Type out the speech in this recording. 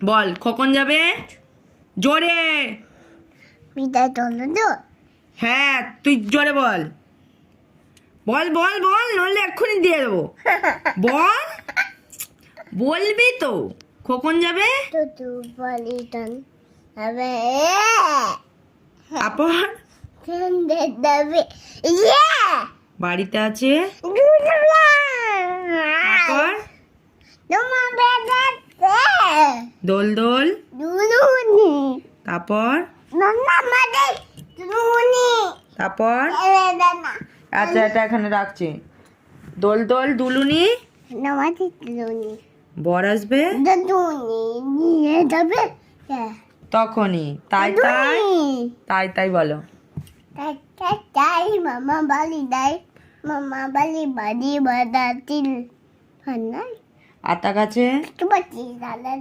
বল কখন যাবে জোরে। বিদায় চলো তো। হ্যাঁ তুই জোরে বল বল বল বল নইলে এক্ষুনি দিয়ে দেবো। বল বলবি তো কখন যাবে। তো তু বলি তন হবে তারপর সন্ধে দেবে ইয়ে বাড়িতে আছে। তারপর তোমার বেদাতে দোল দোল। দুলুনি তারপর মাম্মা মাদে দুলুনি তারপর বেদানা আচ্ছা এটা এখানে রাখছি। দোল দোল দুলুনি। নমাতি দুলুনি বর আসবে দুলুনি নিয়ে যাবে তখনই। তাই তাই তাই তাই বলো। তাই তাই তাই মামা বালি দাই মামা বালি বাড়ি বাদাতিল ফান্নাই আতা গাছে তোমার কি জানা